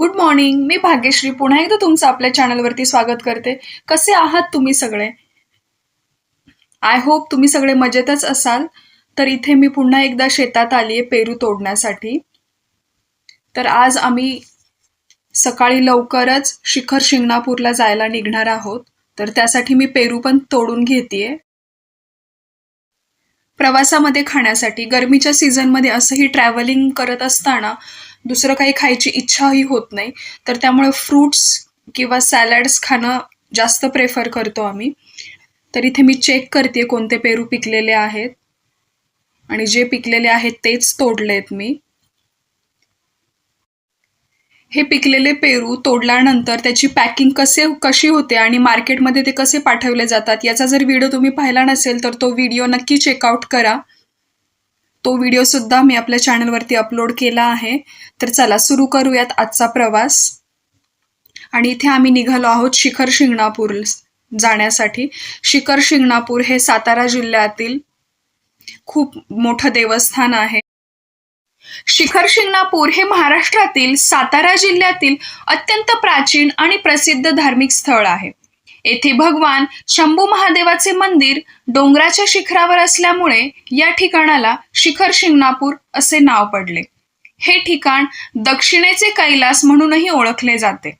Good morning. मी भाग्यश्री पुन्हा एकदा तुमचं आपल्या चॅनलवरती स्वागत करते. कसे आहात तुम्ही सगळे? आय होप तुम्ही सगळे मजेतच असाल. तर इथे मी पुन्हा एकदा शेतात आली आहे पेरू तोडण्यासाठी. तर आज आम्ही सकाळी लवकरच शिखर शिंगणापूरला जायला निघणार आहोत. तर त्यासाठी मी पेरू पण तोडून घेतेय. प्रवासामध्ये खाण्यासाठी गरमीच्या सीझनमध्ये असंही ट्रॅव्हलिंग करत असताना दुसरं काही खायची इच्छाही होत नाही. तर त्यामुळे फ्रूट्स किंवा सॅलड्स खाणं जास्त प्रेफर करतो आम्ही. तर इथे मी चेक करते कोणते पेरू पिकलेले आहेत आणि जे पिकलेले आहेत तेच तोडलेत मी. हे पिकलेले पेरू तोडल्यानंतर त्याची पॅकिंग कशी होते आणि मार्केटमध्ये ते कसे पाठवले जातात याचा जर व्हिडिओ तुम्ही पाहिला नसेल तर तो व्हिडिओ नक्की चेकआउट करा. तो व्हिडिओ सुद्धा मी आपल्या चॅनलवरती अपलोड केला आहे. तर चला सुरू करूयात आजचा प्रवास. आणि इथे आम्ही निघालो आहोत शिखर शिंगणापूर जाण्यासाठी. शिखर शिंगणापूर हे सातारा जिल्ह्यातील खूप मोठं देवस्थान आहे. शिखर शिंगणापूर हे महाराष्ट्रातील सातारा जिल्ह्यातील अत्यंत प्राचीन आणि प्रसिद्ध धार्मिक स्थळ आहे. येथे भगवान शंभू महादेवाचे मंदिर डोंगराच्या शिखरावर असल्यामुळे या ठिकाणाला शिखर शिंगणापूर असे नाव पडले. हे ठिकाण दक्षिणेचे कैलास म्हणूनही ओळखले जाते.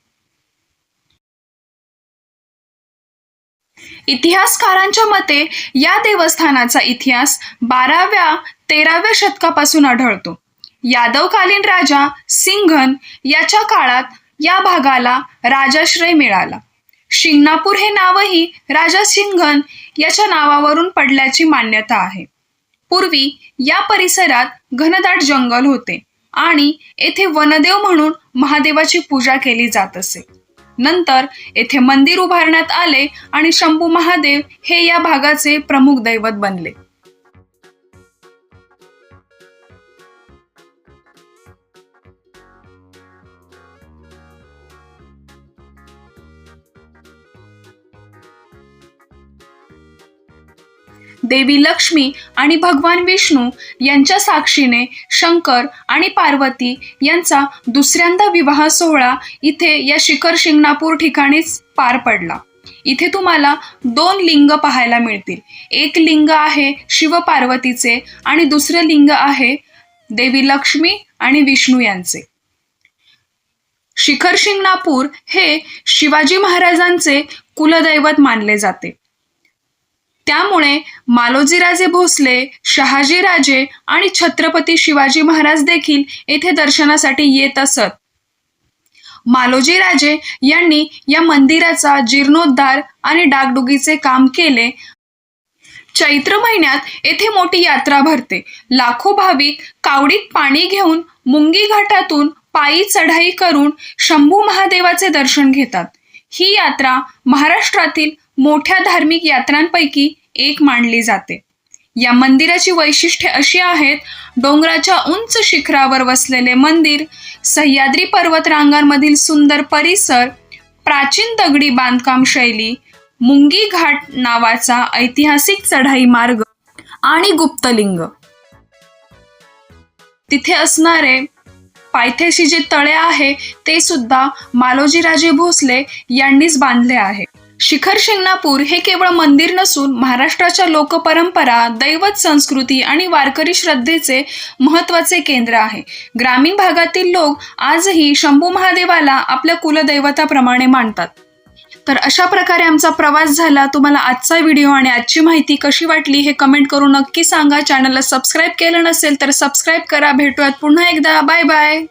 इतिहासकारांच्या मते या देवस्थानाचा इतिहास 12व्या-13व्या शतकापासून आढळतो. यादवकालीन राजा सिंघन याच्या काळात या भागाला राजाश्रय मिळाला. शिंगणापूर हे नावही राजा सिंघन याच्या नावावरून पडल्याची मान्यता आहे. पूर्वी या परिसरात घनदाट जंगल होते आणि येथे वनदेव म्हणून महादेवाची पूजा केली जात असे. नंतर येथे मंदिर उभारण्यात आले आणि शंभू महादेव हे या भागाचे प्रमुख दैवत बनले. देवी लक्ष्मी आणि भगवान विष्णू यांच्या साक्षीने शंकर आणि पार्वती यांचा दुसऱ्यांदा विवाह सोहळा इथे या शिखर शिंगणापूर ठिकाणीच पार पडला. इथे तुम्हाला 2 लिंग पाहायला मिळतील. एक लिंग आहे शिव पार्वतीचे आणि दुसरे लिंग आहे देवी लक्ष्मी आणि विष्णू यांचे. शिखर शिंगणापूर हे शिवाजी महाराजांचे कुलदैवत मानले जाते. त्यामुळे मालोजीराजे भोसले, शहाजीराजे आणि छत्रपती शिवाजी महाराज देखील येथे दर्शनासाठी येत असत. मालोजीराजे यांनी या मंदिराचा जीर्णोद्धार आणि डागडुगीचे काम केले. चैत्र महिन्यात येथे मोठी यात्रा भरते. लाखो भाविक कावडीत पाणी घेऊन मुंगी घाटातून पायी चढाई करून शंभू महादेवाचे दर्शन घेतात. ही यात्रा महाराष्ट्रातील मोठ्या धार्मिक यात्रांपैकी एक मानली जाते. या मंदिराची वैशिष्ट्ये अशी आहेत: डोंगराच्या उंच शिखरावर वसलेले मंदिर, सह्याद्री पर्वतरांगांमधील सुंदर परिसर, प्राचीन दगडी बांधकाम शैली, मुंगी घाट नावाचा ऐतिहासिक चढाई मार्ग आणि गुप्तलिंग. तिथे असणारे पायथ्याशी जे तळे आहे ते सुद्धा मालोजीराजे भोसले यांनीच बांधले आहे. शिखर शिंगणापूर हे केवळ मंदिर नसून महाराष्ट्राच्या लोकपरंपरा, दैवत संस्कृती आणि वारकरी श्रद्धेचे महत्त्वाचे केंद्र आहे. ग्रामीण भागातील लोक आजही शंभू महादेवाला आपल्या कुलदैवताप्रमाणे मानतात. तर अशा प्रकारे आमचा प्रवास झाला. तुम्हाला आजचा व्हिडिओ आणि आजची माहिती कशी वाटली हे कमेंट करून नक्की सांगा. चॅनलला सबस्क्राईब केलं नसेल तर सबस्क्राईब करा. भेटूयात पुन्हा एकदा. Bye bye.